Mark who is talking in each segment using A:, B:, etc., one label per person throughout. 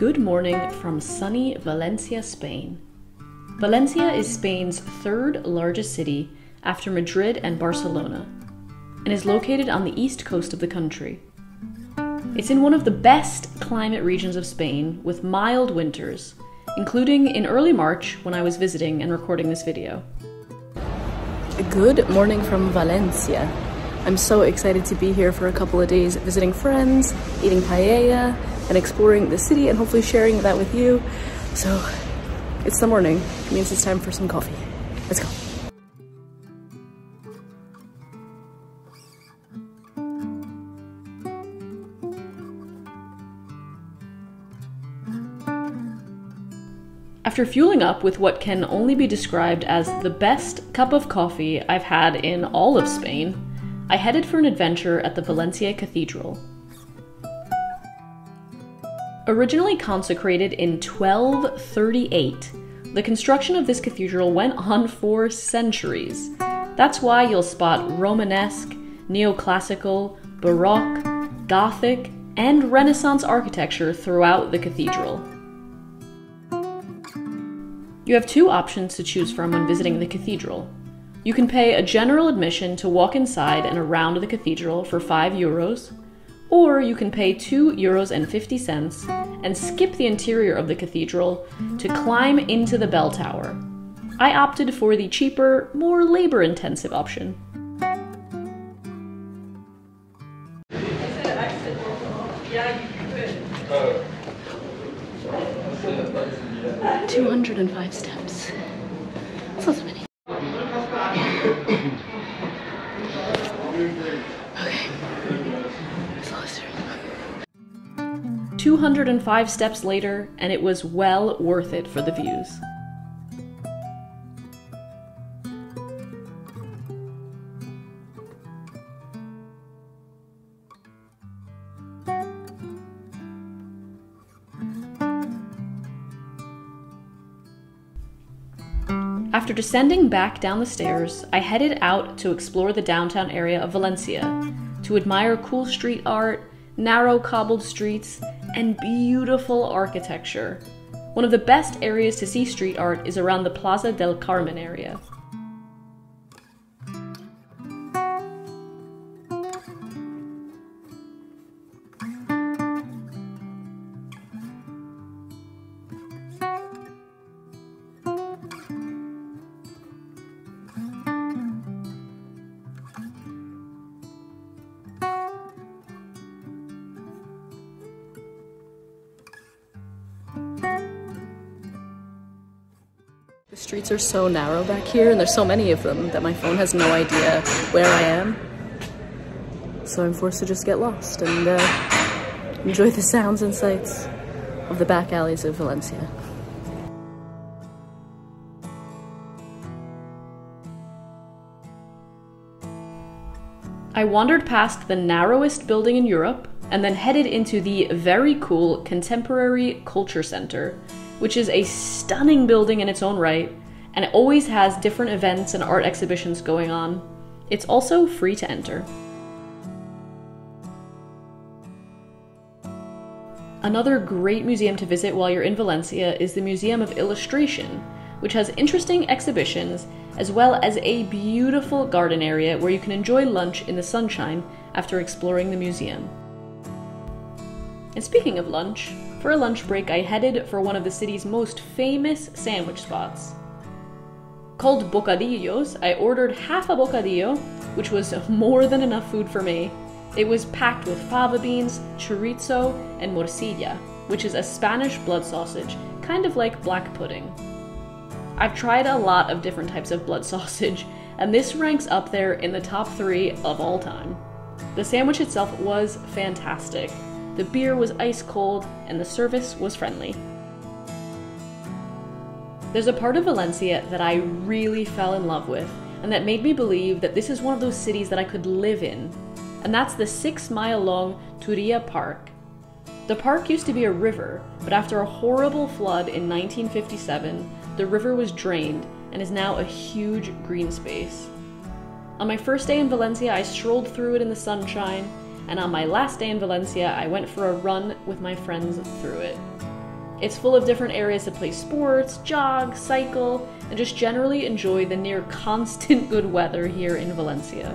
A: Good morning from sunny Valencia, Spain. Valencia is Spain's third largest city after Madrid and Barcelona, and is located on the east coast of the country. It's in one of the best climate regions of Spain, with mild winters, including in early March when I was visiting and recording this video. Good morning from Valencia. I'm so excited to be here for a couple of days visiting friends, eating paella, and exploring the city and hopefully sharing that with you. So it's the morning, it means it's time for some coffee. Let's go. After fueling up with what can only be described as the best cup of coffee I've had in all of Spain, I headed for an adventure at the Valencia Cathedral. Originally consecrated in 1238, the construction of this cathedral went on for centuries. That's why you'll spot Romanesque, neoclassical, Baroque, Gothic, and Renaissance architecture throughout the cathedral. You have two options to choose from when visiting the cathedral. You can pay a general admission to walk inside and around the cathedral for €5, or you can pay €2.50 and skip the interior of the cathedral to climb into the bell tower. I opted for the cheaper, more labor-intensive option. Oh. 205 steps. That's not so many. Okay. 205 steps later, and it was well worth it for the views. After descending back down the stairs, I headed out to explore the downtown area of Valencia, to admire cool street art, narrow cobbled streets, and beautiful architecture. One of the best areas to see street art is around the Plaza del Carmen area. The streets are so narrow back here, and there's so many of them that my phone has no idea where I am. So I'm forced to just get lost and enjoy the sounds and sights of the back alleys of Valencia. I wandered past the narrowest building in Europe and then headed into the very cool Contemporary Culture Center, which is a stunning building in its own right, and it always has different events and art exhibitions going on. It's also free to enter. Another great museum to visit while you're in Valencia is the Museum of Illustration, which has interesting exhibitions as well as a beautiful garden area where you can enjoy lunch in the sunshine after exploring the museum. And speaking of lunch, for a lunch break I headed for one of the city's most famous sandwich spots. Called Bocadillos, I ordered half a bocadillo, which was more than enough food for me. It was packed with fava beans, chorizo, and morcilla, which is a Spanish blood sausage, kind of like black pudding. I've tried a lot of different types of blood sausage, and this ranks up there in the top 3 of all time. The sandwich itself was fantastic. The beer was ice cold, and the service was friendly. There's a part of Valencia that I really fell in love with, and that made me believe that this is one of those cities that I could live in, and that's the 6-mile-long Turia Park. The park used to be a river, but after a horrible flood in 1957, the river was drained and is now a huge green space. On my first day in Valencia, I strolled through it in the sunshine, and on my last day in Valencia, I went for a run with my friends through it. It's full of different areas to play sports, jog, cycle, and just generally enjoy the near constant good weather here in Valencia.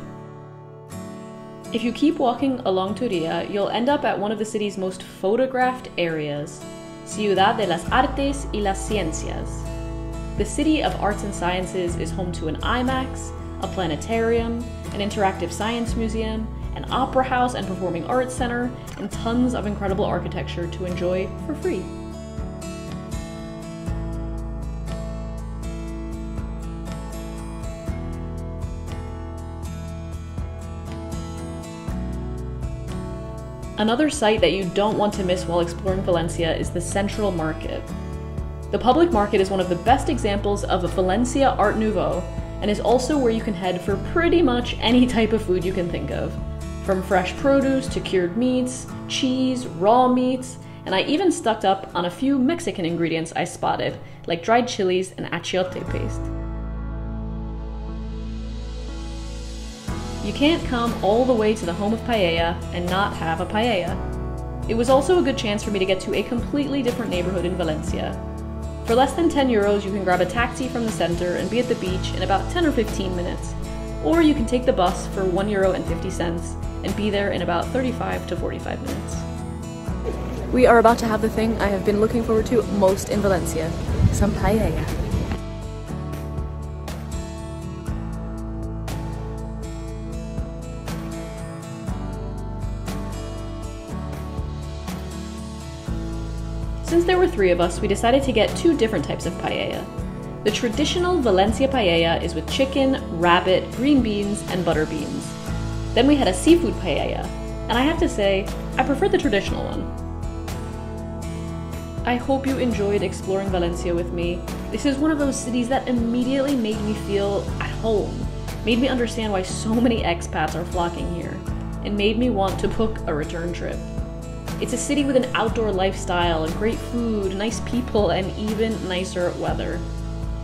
A: If you keep walking along Turia, you'll end up at one of the city's most photographed areas, Ciudad de las Artes y las Ciencias. The City of Arts and Sciences is home to an IMAX, a planetarium, an interactive science museum, an opera house and performing arts center, and tons of incredible architecture to enjoy for free. Another site that you don't want to miss while exploring Valencia is the Central Market. The public market is one of the best examples of a Valencia Art Nouveau, and is also where you can head for pretty much any type of food you can think of. From fresh produce to cured meats, cheese, raw meats, and I even stocked up on a few Mexican ingredients I spotted, like dried chilies and achiote paste. You can't come all the way to the home of paella and not have a paella. It was also a good chance for me to get to a completely different neighborhood in Valencia. For less than 10 euros, you can grab a taxi from the center and be at the beach in about 10 or 15 minutes. Or you can take the bus for €1.50 and be there in about 35 to 45 minutes. We are about to have the thing I have been looking forward to most in Valencia, some paella. Since there were 3 of us, we decided to get 2 different types of paella. The traditional Valencia paella is with chicken, rabbit, green beans, and butter beans. Then we had a seafood paella, and I have to say, I prefer the traditional one. I hope you enjoyed exploring Valencia with me. This is one of those cities that immediately made me feel at home, made me understand why so many expats are flocking here, and made me want to book a return trip. It's a city with an outdoor lifestyle, great food, nice people, and even nicer weather.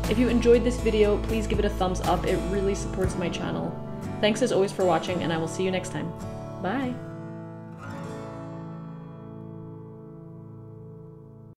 A: If you enjoyed this video, please give it a thumbs up. It really supports my channel. Thanks as always for watching, and I will see you next time. Bye!